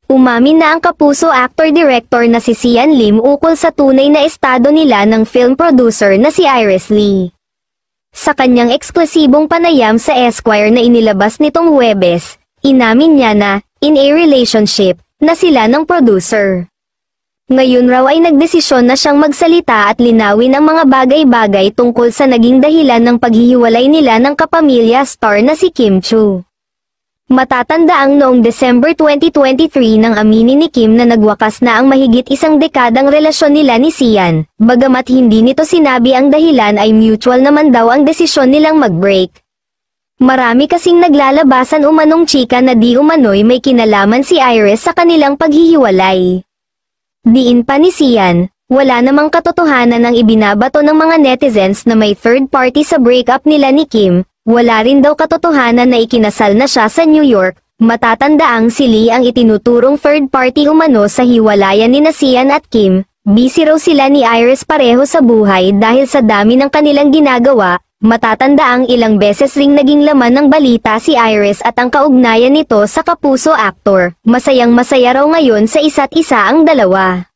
Umamin na ang kapuso actor-director na si Sian Lim ukol sa tunay na estado nila ng film producer na si Iris Lee. Sa kanyang eksklusibong panayam sa Esquire na inilabas nitong Huwebes, inamin niya na, in a relationship, na sila ng producer. Ngayon raw ay nagdesisyon na siyang magsalita at linawin ang mga bagay-bagay tungkol sa naging dahilan ng paghihiwalay nila ng kapamilya star na si Kim Chu. Matatandaang noong December 2023 nang aminin ni Kim na nagwakas na ang mahigit isang dekadang relasyon nila ni Sian, bagamat hindi nito sinabi ang dahilan ay mutual naman daw ang desisyon nilang mag-break. Marami kasing naglalabasan umanong chika na di umano'y may kinalaman si Iris sa kanilang paghihiwalay. Diin pa ni Sian, wala namang katotohanan ang ibinabato ng mga netizens na may third party sa breakup nila ni Kim, wala rin daw katotohanan na ikinasal na siya sa New York, matatandaang si Lee ang itinuturong third party umano sa hiwalayan ni Sian at Kim, busy raw sila ni Iris pareho sa buhay dahil sa dami ng kanilang ginagawa, matatandaang ilang beses ring naging laman ng balita si Iris at ang kaugnayan nito sa kapuso actor, masayang masaya raw ngayon sa isa't isa ang dalawa.